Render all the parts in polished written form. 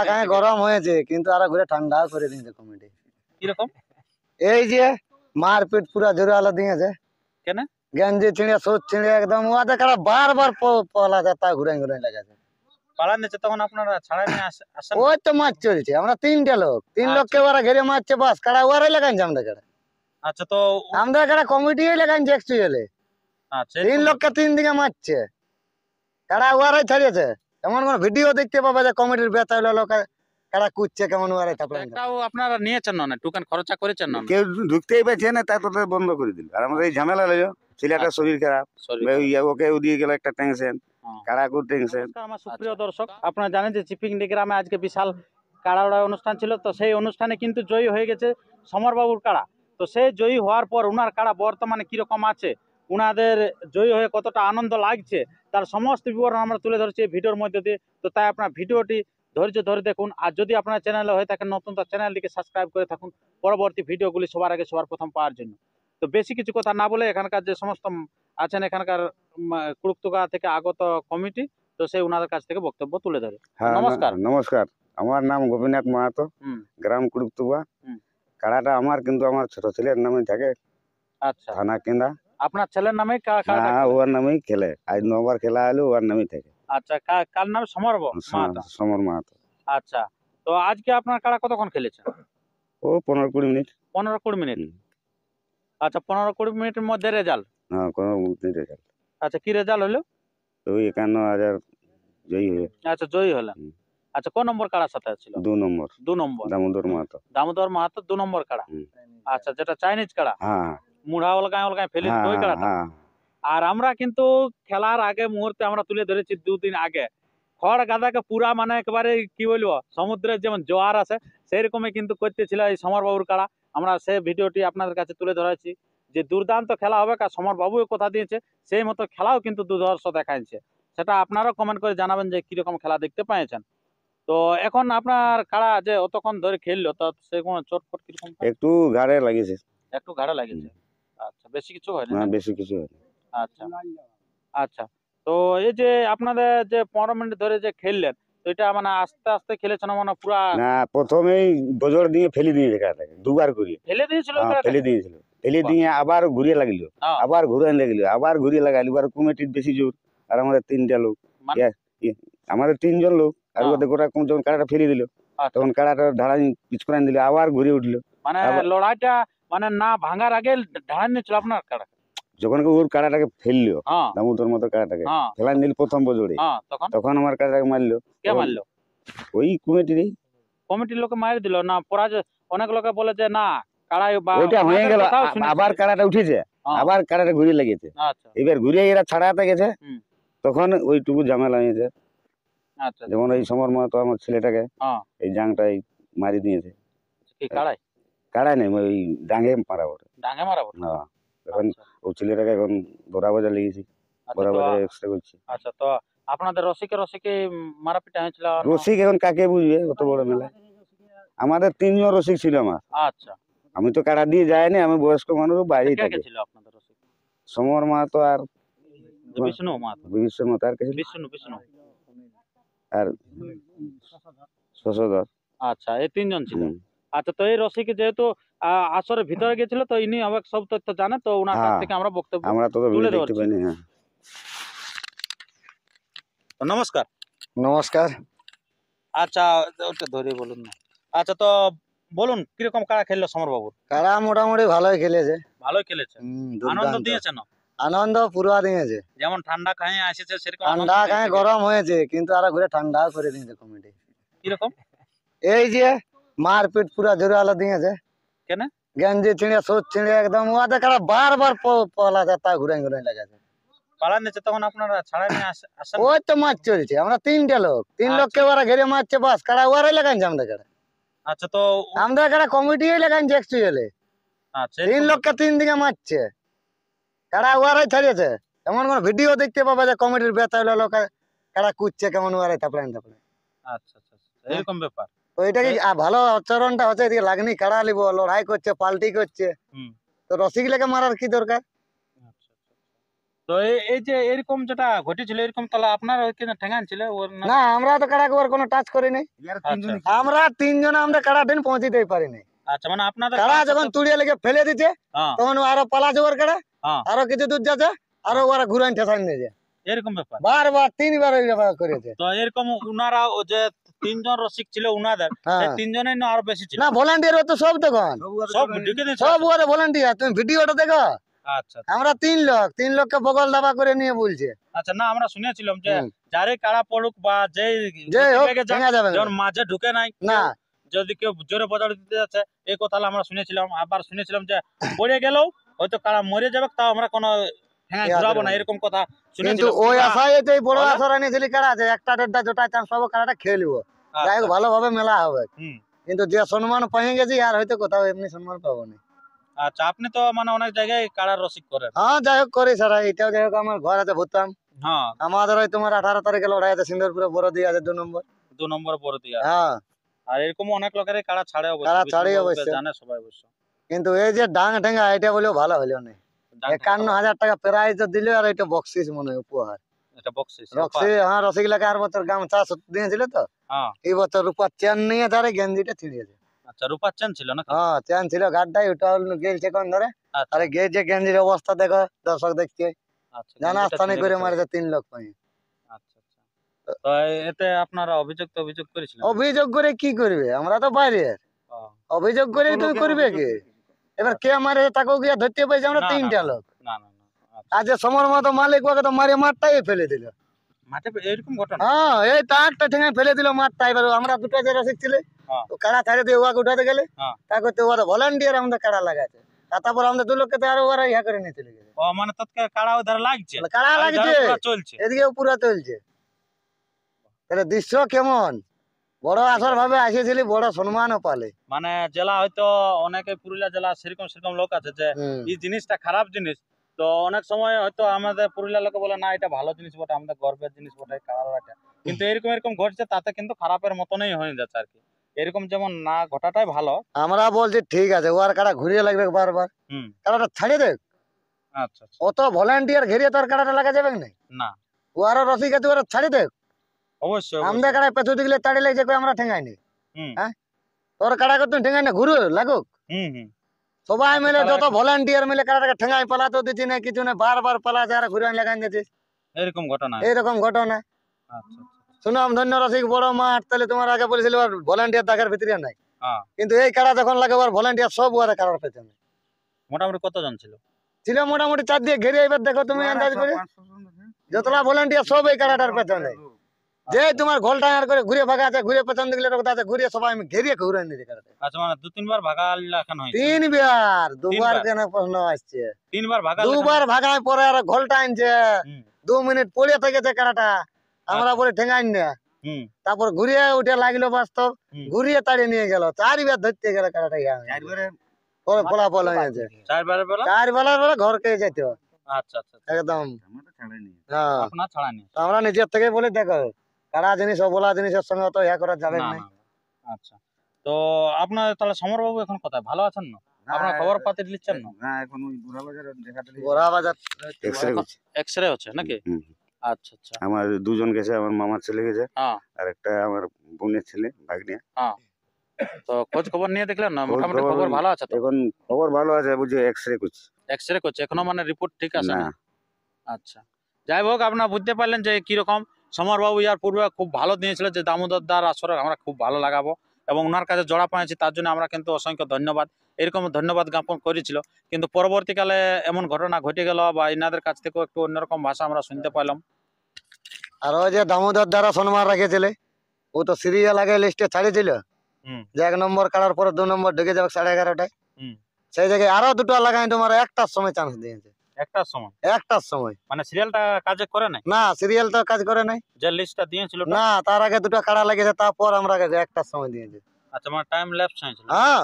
গায়ে গরম হয়েছে কিন্তু আর ঘুরে ঠান্ডা করে দিয়েছে কমিটি। কিরকম? এই যে মারপিট পুরা জোরে আলো দিয়েছে, কেন? গেঞ্জি ছিঁড়ে সোচ ছিঁড়ে একদম ওদের কারা বারবার পলা যাতা ঘুরে ঘুরে লাগাছে। পালান নিচ্ছে তখন আপনারা ছাড়াই নিয়ে আসেন? ওই তো মাছ চলছে, আমরা তিনটে লোক, তিন আচ্ছা। লোককে ওরা ঘিরে মারছে, বাস কারা ওরাই লাগাইছে আমরা কারা। আচ্ছা তো আমরা কারা কমিটি লাগাইছে অ্যাকচুয়ালি। আচ্ছা তিন লোককে তিন দিকে মারছে, কারা ওরাই ছাড়িয়েছে। এমন কোন ভিডিও দেখতে পাবে যে কমিটির বেতা হলো লোক কারা কুচ্ছে কেমন ওরাই থাকলে। একটাও আপনারা নিয়েছেন না, টুকান খরচা করেছেন না? কেউ ঢুকতেই পারছে না, তাই তোদের বন্ধ করে দিল। আর আমাদের এই ঝামেলা হলো, ছেলেটার শরীর খারাপ, ওকে দিয়ে গেল একটা টেনশন, কারাকুর টেনশন। আমার সুপ্রিয় দর্শক, আপনারা জানেন যে চিপিংডি গ্রামে আজকে বিশাল কাড়া উড়া অনুষ্ঠান ছিল। তো সেই অনুষ্ঠানে কিন্তু জয়ী হয়ে গেছে সমরবাবুর কাড়া। তো সেই জয়ী হওয়ার পর উনার কাড়া বর্তমানে কিরকম আছে, উনাদের জয়ী হয়ে কতটা আনন্দ লাগছে, তার সমস্ত বিবরণ আমরা তুলে ধরছি এই ভিডিওর মধ্যে দিয়ে। তো তাই আপনার ভিডিওটি ধৈর্য ধরে দেখুন। আর যদি আপনার চ্যানেলে হয়ে থাকেন নতুন, তো চ্যানেলটিকে সাবস্ক্রাইব করে থাকুন পরবর্তী ভিডিওগুলি সবার আগে সবার প্রথম পাওয়ার জন্য। তো বেশি কিছু কথা না বলে এখানকার যে সমস্ত আছেন এখানকার কুড়ুকতুগা থেকে আগত কমিটি, তো সেই উনাদের কাছ থেকে বক্তব্য তুলে ধরে। নমস্কার। নমস্কার, আমার নাম গোপীনাথ মাহাতো, গ্রাম কুড়ুকতুগা। কাড়াটা আমার, কিন্তু আমার ছোট ছেলের নামে থাকে। আচ্ছা, থানা কেন্দা। আপনার ছেলের নামে? ওর নামেই খেলে, আজ 9 বার খেলা হলো ওর নামেই থাকে। আচ্ছা, কার নাম? সমর মাহাতো। আচ্ছা, তো আজকে আপনার কাড়া কতক্ষণ খেলেছে? ও 15-20 মিনিট। 15-20 মিনিট। আচ্ছা, 15-20 মিনিটের মধ্যে রেজাল্ট? হ্যাঁ, কোনো রেজাল্ট। আচ্ছা, কি রেজাল্ট হলো? ওই 51,000 জয়ী হয়ে। আচ্ছা, জয়ী হলেন। আচ্ছা, কোন নম্বর কাড়ার সাথে ছিল? 2 নম্বর। 2 নম্বর। দামোদর মাহাতো। দামোদর মাহাতো 2 নম্বর কাড়া। আচ্ছা, যেটা চাইনিজ কাড়া? হ্যাঁ, মুড়া অলগায় ফেলে দিত ওই কাড়াটা। আর আমরা কিন্তু খেলার আগে মুহূর্তে আমরা তুলে ধরেছি 2 দিন আগে, খড় গাদাকে পুরা মানে একেবারে কি বলবো, সমুদ্রের যেমন জোয়ার আছে সেই রকমই কিন্তু করতেছিল এই সমরবাবুর কাড়া। আমরা সেই ভিডিওটি আপনাদের কাছে তুলে ধরেছি যে দুর্দান্ত খেলা হবে, আর সমরবাবু কথা দিয়েছে সেই মতো খেলাও কিন্তু দুর্ধর্ষ দেখাচ্ছে। সেটা আপনারাও কমেন্ট করে জানাবেন যে কিরকম খেলা দেখতে পেয়েছেন। তো এখন আপনার কাড়া যে অতক্ষণ ধরে খেললো, তো সে কোনো চোটফট কিরকম? একটু ঘাড়ে লাগিয়েছে। একটু ঘাড়ে লাগিয়েছে। আচ্ছা, বেশি কিছু হয়নি? না, বেশি কিছু হয়নি। আচ্ছা আচ্ছা, তো এই যে আপনাদের যে 15 মিনিট ধরে যে খেললেন, তো এটা মানে আস্তে আস্তে খেলেছেন মানে পুরা? না, প্রথমেই বজর দিয়ে ফেলে দিয়ে কাটাকে 2 বার ঘুরিয়ে ফেলে দিয়েছিল? ফেলে দিয়ে আবার ঘুরিয়ে লাগিল, আবার ঘুরে লাগিল, আবার ঘুরিয়ে লাগাইল। এবার কমিটির বেশি জোর, আর আমাদের 3টা লোক, আমাদের 3 জন লোক, আর ওদের গোটা যখন কাড়াটা ফেলে দিল তখন কাড়াটা ঢাড়াই পিছ করে দিল, আবার ঘুরে উঠলো। মানে লড়াইটা মানে না ভাঙার আগে ঢাড়াই নিয়েছিল আপনার কাড়া? যখন ওর কাড়াটাকে ফেললো, দামোদর মতো কাড়াটাকে ফেলাই দিল প্রথম বজরে, তখন আমার কাড়াটাকে মারলো। কে মারলো? ওই কমিটির লোকে মার দিল না? পরাজয় অনেক লোকে বলে যে না কাড়াই ওইটা হয়ে গেল, আবার কাড়াটা উঠেছে, আবার কাড়াটা ঘুরিয়ে লাগিয়েছে। এবার ঘুরিয়ে এরা ছাড়াতে গেছে, তখন ওইটুকু ঝামেলা হয়েছে। যেমন এই সমর মাহাতো আমার ছেলেটাকে এই জাংটাই মারি দিয়েছে। কাড়াই নেই, ওই ডাঙে মারা বটে। হ্যাঁ, এখন ওই ছেলেটাকে এখন ধরা বাজা লেগেছি, ধরা বাজা এক্সরে করছি। আচ্ছা, তো আপনাদের রসিকে মারাপিটা হয়েছিল? রসিক এখন কাকে বুঝবে, অত বড় মেলা। আমাদের 3 জন রসিক ছিল আমার। আচ্ছা, আমি তো কাড়া দিয়ে যাইনি, আমি বয়স্ক মানুষ, বাইরেই থাকি। সমর মাহাতো আর বিষ্ণু মাহাতো আর কিছু, বিষ্ণু আর শশধর। আচ্ছা, এই 3 জন ছিল। আচ্ছা, তো এই রসিক যেহেতু আসরের ভিতরে গেছিল, তো ইনি অনেক সব তথ্য জানে, তো ওনার কাছ থেকে আমরা বক্তব্য তুলে ধরতে পারি। নমস্কার। নমস্কার। আচ্ছা, ওটা ধরে বলুন না। আচ্ছা, তো বলুন কিরকম কাড়া খেললো সমরবাবুর? কাড়া মোটামুটি ভালোই খেলেছে। ভালোই খেলেছে? আনন্দ দিয়েছে না? আনন্দ পুরা দিয়েছে। যেমন ঠান্ডা খায় আসেছে সেরকম ঠান্ডা খায় গরম হয়েছে, কিন্তু আর ঘুরে ঠান্ডা করে দিয়েছে কমিটি। কিরকম? এই যে মারপিট পুরা জোরে আলো দিয়েছে, কেন? গেঞ্জি ছিঁড়ে সোচ ছিঁড়ে একদম ওদের কারা বারবার পলা যাতা ঘুরে ঘুরে লাগাছে। পালান নিচ্ছে তখন আপনারা ছাড়াই নিয়ে আসেন? ওই তো মাছ চলছে, আমরা 3টে লোক, 3 লোককে ওরা ঘিরে মারছে, বাস কারা ওরাই লাগাইছে আমরা কারা। আচ্ছা, তো আমরা কারা কমিটি লাগাইছে অ্যাকচুয়ালি। 3 লোককে 3 দিকে মারছে, কারা ওরাই ছাড়িয়েছে। এমন কোন ভিডিও দেখতে পাবে যে কমিটির বেতা হলো লোক কারা কুচ্ছে কেমন ওরাই থাপড়াই। আচ্ছা, এরকম ব্যাপার। তো এটা কি ভালো আচরণটা হচ্ছে, এদিকে লাগনি কাড়া লিব, লড়াই করছে, পাল্টি করছে, তো রসিক লেগে মারার কি দরকার? তো এই যে এরকম যেটা ঘটেছিল এরকম তাহলে আপনার ওইখানে ঠেঙ্গান ছিল ওর না? না আমরা তো কাড়াকে ওর কোনো টাচ করিনি। আচ্ছা আমরা তিনজন আমরা কাড়া দিন পৌঁছিতেই পারিনি। আচ্ছা, মানে আপনাদের কাড়া যখন তুড়িয়ে লেগে ফেলে দিচ্ছে হ্যাঁ তখন ও আরো পালাছে ওর কাড়া, হ্যাঁ আরো কিছু দূর যাচ্ছে, আরো ওরা ঘুরান ঠেসান নিয়েছে, এরকম ব্যাপার। বারবার 3 বার ওই ব্যাপার করেছে। তো এরকম উনারা ও যে তিনজন রসিক ছিল উনাদের, হ্যাঁ। সেই তিনজনের না আরো বেশি ছিল? না ভলান্টিয়ার তো সব তখন সব ঢুকে দিয়েছে? সব ওরা ভলান্টিয়ার, তুমি ভিডিওটা দেখো। আচ্ছা আমরা 3 লোককে বগল দাবা করে নিয়ে বলছে আচ্ছা। না আমরা শুনেছিলাম যে হুম। যারে কাড়া পড়ুক বা যে যে হোক লেগে যাক, ভেঙে যাবে না। যখন মাঝে ঢুকে নাই না যদি কেউ জোরে বজাড় দিতে যাচ্ছে, এই কথা আমরা শুনেছিলাম। আবার শুনেছিলাম যে পড়ে গেলেও হয়তো কারা মরে যাবে, তাও আমরা কোনো হ্যাঁ ঘুরাবো না, এরকম কথা কিন্তু শুনেছিলাম। ওই আশায় এই বড় বলো। আশা রানিয়েছিলি কারা আছে, একটা দেড়টা জোটা চান্স পাবো, কারাটা খেয়ে নিবো, যাই হোক আচ্ছা, ভালোভাবে মেলা হবে। হুম। কিন্তু যে সম্মান পেয়ে গেছি আর হয়তো কোথাও এমনি সম্মান পাবো না। আচ্ছা, আপনি তো মানে অনেক জায়গায় কাড়ার রসিক করেন। হ্যাঁ যাই হোক করি সারা, এটাও যাই হোক আমার ঘর আছে ভুতাম। হ্যাঁ আমাদের ওই তোমার 18 তারিখে লড়াই আছে সিন্দুরপুরে, বড় দিয়ে আছে 2 নম্বর। 2 নম্বর পরে দিয়া। হ্যাঁ আর এরকম অনেক লোকের কাড়া ছাড়ে অবশ্য, কাড়া ছাড়ে বিষ্ণুবাবুকে অবশ্য। জানে সবাই অবশ্য। কিন্তু এই যে ডাং ঠেঙ্গা এটা বলেও ভালো হলো না। ডাক 51,000 টাকা প্রাইজ দিলে, আর এটা বকশিস মনে হয় উপহার। এটা বকশিস। রক্সি হ্যাঁ রসিকলাকে আর বছর গামছা দিয়েছিল তো, হ্যাঁ এই বছর রূপার চেন নিয়ে ধরে গেঞ্জিটা ছিঁড়িয়েছে। আচ্ছা, রূপার চান ছিল না? হ্যাঁ চেন ছিল গাড্ডাই, ওটা গেলছে কোন ধরে। আচ্ছা আরে গেছে গেঞ্জির অবস্থা দেখো, দর্শক দেখছে, আচ্ছা, জানা গেঞ্জিটা স্থানে ছিঁড়ে করে গেছে। মারেছে 3 লোক পাই। আচ্ছা আচ্ছা। তো এতে আপনারা অভিযোগ করেছিলেন? অভিযোগ করে কি করবে, আমরা তো বাইরে, ও, অভিযোগ করে তুমি করবে কি? এবার কে মারে তাকেও গিয়ে ধরতে পাইছে আমরা না, 3টা না, লোক। না না না। আচ্ছা। আর যে সমর মতো মালিক ওকে তো মারে মাঠটাই ফেলে দিল। মাঠে এরকম ঘটনা? হ্যাঁ এই টাকটা ঠেঙে ফেলে দিল মাঠটা। এবার আমরা দুটো যে রসিক ছিল, হ্যাঁ। তো কাড়া ছাড়ে দিয়ে ওকে উঠাতে গেলে, হ্যাঁ। তাকে তো ওরা ভলান্টিয়ার আমাদের কাড়া লাগাচ্ছে, আর তারপর আমাদের 2 লোককে তো আরো ওরা ইহা করে নিয়ে চলে গেছে। ও মানে তৎকাল কাড়া ওধারে লাগছে, কাড়া আর লাগছে, এধারে পুরা চলছে। এদিকেও পুরা চলছে। তাহলে দৃশ্য কেমন, বড় আসার ভাবে আসেছিলি, বড় সম্মানও পালে। মানে জেলা হয়তো অনেকে পুরুলিয়া জেলা সেরকম লোক আছে যে হুম। এই জিনিসটা খারাপ জিনিস, তো অনেক সময় হয়তো আমাদের পুরুলিয়া লোকে বলে না এটা ভালো জিনিস বটে, আমাদের গর্বের জিনিস বটে কাড়াটা, কিন্তু এরকম ঘটছে, তাতে কিন্তু খারাপের মতনই হয়ে যাচ্ছে আর কি। এরকম যেমন না ঘটাটাই ভালো। আমরা বলছি ঠিক আছে, ওর কাড়া ঘুরিয়ে লাগবে বারবার, হুম। কাড়াটা ছাড়িয়ে দেখ। আচ্ছা আচ্ছা। অত ভলান্টিয়ার ঘিরিয়ে তোর কাড়াটা লাগা যাবে না, না ও আরো রসিক আছে, ওরা ছাড়ি দেখ। অবশ্যই আমাদের কাড়ায় পেছু দিলে তাড়ি লেগেছে, কই আমরা ঠেঙ্গাই নি। হুম হ্যাঁ তোর কাড়াকে তুই ঠেঙ্গাই না, ঘুরু লাগুক। হুম হুম। সবাই মিলে তাহলে যত ভলান্টিয়ার মিলে কাড়াটাকে ঠেঙ্গাই পালাতে দিচ্ছি না, কিছু না, বারবার পালাচ্ছে আর ঘুরে লাগাই দিচ্ছিস, এরকম ঘটনা। এইরকম ঘটনা। আচ্ছা আচ্ছা। সুনাম ধন্য রসিক বড় মাঠ, তাহলে তোমার আগে বলেছিল ভলান্টিয়ার দেখার ভিতরে নাই, হ্যাঁ। কিন্তু এই কাড়া যখন লাগে ওর ভলান্টিয়ার সব ওরা কাড়ার পেছনে মোটামুটি কতজন ছিল? ছিল মোটামুটি 4 দিয়ে ঘিরে। এবার দেখো তুমি আন্দাজ করে, যতলা ভলান্টিয়ার সব এই কাড়াটার পেছনে, যে তোমার ঘোল টাঙার করে ঘুরে ভাগা আছে, ঘুরে পেছন দিকে লোক আছে, ঘুরে সবাই ঘিরিয়ে ঘুরে নিয়ে কাড়াটা। আচ্ছা, মানে 2-3 বার ভাগাল লাগানো হয়েছে? 3 বার, 2 বার বার? কেন প্রশ্ন আসছে? 3 বার ভাগাল 2 বার ভাগায় পরে আর ঘোল টানছে, হুম 2 মিনিট পড়ে থেকেছে কাড়াটা, আমরা বলে ঠেঙ্গাই না, হুম তারপর ঘুরিয়ে উঠে লাগলো বাস্তব, হুম। ঘুরিয়ে তাড়িয়ে নিয়ে গেল। 4 বার ধরতে গেলে কাড়াটা পরে ফলাফল হয়েছে। 4 বারের বেলা? 4 বেলার বেলা ঘরকে যেত আচ্ছা আচ্ছা আচ্ছা। একদম। হ্যাঁ আপনার ছাড়া নেই? তো আমরা নিজের থেকে বলে দেখো, কাড়া জিনিস বলা জিনিসের সঙ্গে তো ইয়া করা যাবে না, না। না, না। আচ্ছা, তো আপনার তাহলে সমর বাবু এখন কোথায়, ভালো আছেন না? আপনার খবর পাতি নিচ্ছেন না? না এখন ওই বুড়া বাজারে দেখাতে বড়া বাজার এক্সরে করছে। এক্সরে হচ্ছে নাকি? হুম। আচ্ছা আচ্ছা। আমার 2 জন গেছে, আমার মামার ছেলে গেছে, হ্যাঁ আর একটা আমার বোনের ছেলে ভাগ্নিয়া। হ্যাঁ। তো খোঁজ খবর নিয়ে দেখলেন না? খোঁজ মোটামুটি খবর- খবর ভালো আছে তো? এখন খবর ভালো আছে, বুঝে এক্সরে করছে। এক্সরে করছে এখনো, মানে রিপোর্ট ঠিক আছে না না? আচ্ছা, যাই হোক, আপনারা বুঝতে পারলেন যে কিরকম সমরবাবু ইয়ার পূর্বে খুব ভালো দিয়েছিল যে দামোদর দার আসরে আমরা খুব ভালো লাগাবো, এবং ওনার কাছে জোড়া পাইছি, তার জন্য আমরা কিন্তু অসংখ্য ধন্যবাদ, এরকম ধন্যবাদ জ্ঞাপন করেছিল। কিন্তু পরবর্তীকালে এমন ঘটনা ঘটে গেল, বা ইনাদের কাছ থেকেও একটু অন্যরকম ভাষা আমরা শুনতে পাইলাম। আর ওই যে দামোদর দ্বারা সম্মান রেখেছিলে, ও তো সিরিয়াল আগে লিস্টে ছাড়িয়েছিল হুম যে 1 নম্বর কাড়ার পরে 2 নম্বর ঢুকে যাবে 11:30টায়। হুম। সেই জায়গায় আরো 2টো লাগাই তোমার 1টার সময় চান্স দিয়েছে, একটার সময়? 1টার সময়। মানে সিরিয়ালটা কাজে করে নাই? না সিরিয়াল তো কাজ করে নাই, যে লিস্টটা দিয়েছিল ওটা? না তার আগে 2টো কাড়া লেগেছে, তারপর আমরা 1টার সময় দিয়েছে। আচ্ছা, মানে টাইম ল্যাপস হয়েছিল? হ্যাঁ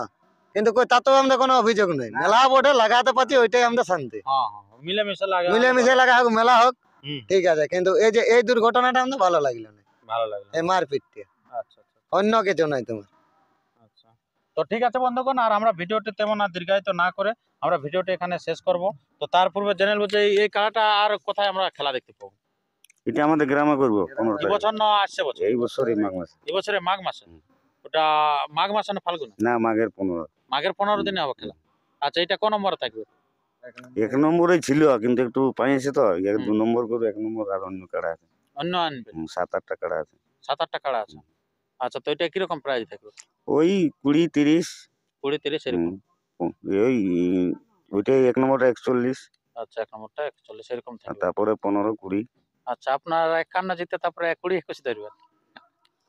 কিন্তু কই তাতেও আমাদের কোনো অভিযোগ নেই, মেলা বোর্ডে লাগাতে পারছি, ওইটাই আমাদের শান্তি। হ্যাঁ হ্যাঁ, মিলেমিশে লাগে। মিলেমিশে লাগা হোক, মেলা হোক, হুম, ঠিক আছে। কিন্তু এই যে এই দুর্ঘটনাটা আমাদের ভালো লাগলো না, ভালো লাগলো। এই মারপিটটা, আচ্ছা আচ্ছা অন্য কিছু নাই তোমার। আচ্ছা। তো ঠিক আছে বন্ধুগণ, আর আমরা ভিডিওটি তেমন আর দীর্ঘায়িত না করে আমরা ভিডিওটি এখানে শেষ করব। তো তার পূর্বে জেনে নেবো যে এই খেলাটা আর কোথায় আমরা খেলা দেখতে পাবো। এটা আমাদের গ্রামে করবো 15 এই তারিখ। বছর না আসছে বছর? এই বছর এই মাঘ মাসে। এই বছরে মাঘ মাসে। ওটা মাঘ মাসে না ফাল্গুনে? না, মাঘের 15। মাঘের 15 দিনে হবে খেলা। আচ্ছা, এটা কোন নম্বরে থাকবে? 1 নম্বরে ছিল, কিন্তু একটু পাইছে তো 2 নম্বর করে 1 নম্বর আর অন্য কাড়া আছে। অন্য আনবে? 7-8টা কাড়া আছে। 7-8টা কাড়া আছে। আচ্ছা, তো এটা কিরকম প্রাইস থাকবে? ওই 20-30। 20-30 এরকম? ওই ওইটাই 1 নম্বরটা 41। আচ্ছা, 1 নম্বরটা 41 এরকম থাকবে। তারপরে 15-20। আচ্ছা, আপনার 51 জিতে তারপরে 20-21 ধরবেন।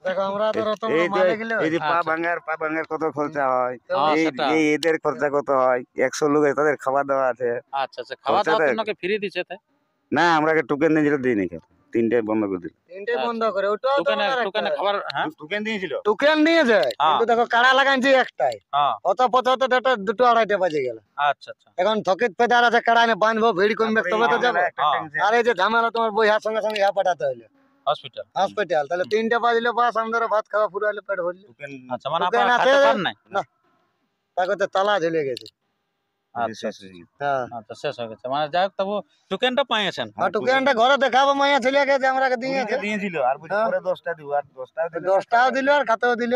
দেখো আমরা তো রতন এই মালে গেলে যে পা আচ্ছা। ভাঙার কত খরচা হয়, হ্যাঁ, এই সেটা। এই এদের খরচা কত হয়, 100 লোকের তাদের খাওয়া দাওয়া আছে। আচ্ছা আচ্ছা, খাওয়া দাওয়া খরচাটা- তোমাকে ফ্রি দিছে তাই? না, আমরা টোকেন দিয়ে যেটা দিই নাকি, 3টায় বন্ধ করে দিল। 3টে বন্ধ করে ওটাও তো টোকেনে টোকেনে খাবার, হ্যাঁ টোকেন দিয়েছিল। টোকেন নিয়ে যায়, হ্যাঁ। কিন্তু দেখো কাড়া লাগাইছি একটাই, হ্যাঁ। অত পথতে ডেটা 2-2:30 বাজে গেল। আচ্ছা আচ্ছা। এখন থকিত পেদার আছে, কাড়া নিয়ে বাঁধবো, ভিড় কমবে তবে তো যাবো। হ্যাঁ। আর এই যে ঝামেলা তোমার বইহার সঙ্গে সঙ্গে ইহা পাঠাতে হইলো হসপিটাল। হসপিটাল, তাহলে 3টে বাজলে বাস আমাদের ভাত খাওয়া পুরো হলে পেট ভরলো। আচ্ছা, মানে টোকেন আপনারা আছে? খেতে পান নাই? তাকে তো তালা ঝুলে গেছে। আচ্ছা হ্যাঁ, আচ্ছা, শেষ হয়ে গেছে। মানে যাই হোক, তবু টোকেনটা পাইয়েছেন? আর টোকেনটা ঘরে দেখাবো, মাইয়া ছেলে গেছে আমরা দিয়েছে, দিয়েছিল আর পরে 10টা দিব, আর 10টাও দিল। 10টাও দিল আর খাতেও দিল।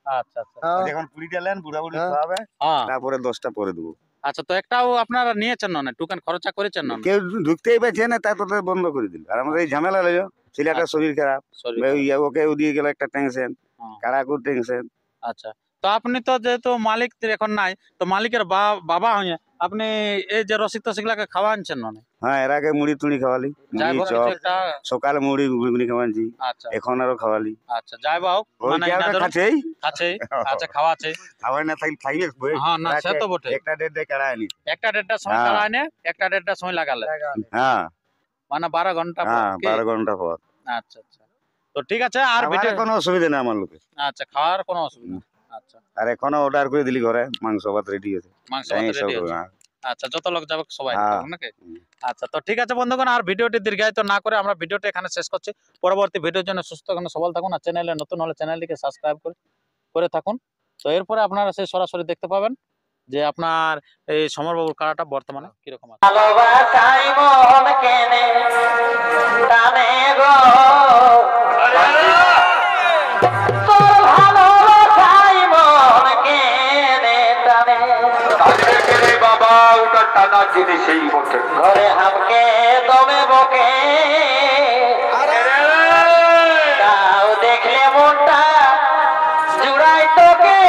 আচ্ছা আচ্ছা। হ্যাঁ। যখন 20টা নেন বুড়াবুড়ি হ্যাঁ। খাওয়াবে, হ্যাঁ। তারপরে 10টা পরে দেবো। আচ্ছা, তো একটাও আপনারা নিয়েছেন না? টোকেন খরচা করেছেন না? কেউ ঢুকতেই পারছে না, তাই তোদের বন্ধ করে দিল। আর আমাদের এই ঝামেলা লাগলো, ছেলেটার আচ্ছা। শরীর খারাপ, সরি। ওকে দিয়ে গেল একটা টেনশন, হ্যাঁ। কারাকুর টেনশন। আচ্ছা, তো আপনি তো যেহেতু মালিক এখন নাই, তো মালিকের বাবা হয়ে আপনি এই যে রসিদ টসিকগুলাকে খাওয়া আনছেন না? হ্যাঁ, এর আগে মুড়ি টুড়ি খাওয়ালি, যাই মুড়ি হোক, চপ, কিছু একটা। সকালে মুড়ি ঘুগনি খাওয়াচ্ছি, আচ্ছা এখন আরো খাওয়ালি। আচ্ছা, যাই হোক, ওই মানে কেউটা ইনাদেরও খাচ্ছেই, আছে। আচ্ছা, খাওয়া আছে। খাওয়াই না থাকলে খাইবে বই। হ্যাঁ, না সে তো বটে। 1টা-1.5 কাড়া আনি। 1টা-1.5টা সময় হ্যাঁ। খাওয়া এনে 1টা-1.5টা সময় লাগালে, হ্যাঁ মানে 12 ঘন্টা পর হ্যাঁ, কি? 12 ঘন্টা পর। আচ্ছা আচ্ছা, তো ঠিক আছে। আর খাবারে ভিডিও, কোনো অসুবিধা নেই আমার লোকে। আচ্ছা, খাওয়ার কোনো অসুবিধা নেই। আচ্ছা, আর এখনো অর্ডার করে দিলি ঘরে, মাংস ভাত রেডি আছে। মাংস তাই ভাত সব, রেডি আছে। হ্যাঁ। আচ্ছা, যত লোক যাবে সবাই হ্যাঁ। খাবে নাকি? আচ্ছা, তো ঠিক আছে বন্ধুগণ, আর ভিডিওটি দীর্ঘায়িত না করে আমরা ভিডিওটি এখানে শেষ করছি। পরবর্তী ভিডিওর জন্য সুস্থ থাকুন, সবল থাকুন, আর চ্যানেলে নতুন হলে চ্যানেলটিকে সাবস্ক্রাইব করে থাকুন। তো এরপরে আপনারা সেই সরাসরি দেখতে পাবেন যে আপনার এই সমরবাবুর কাড়াটা বর্তমানে কিরকম আছে। ভালোবাসাই মন কেনে টানে গো, তোর ভালোবাসাই মন কেনে টানে, বাবা ওটা টানা জিনিসই বটে। ঘরে হামকে দমে বকে, তাও দেখলে মনটা জুড়াই তোকে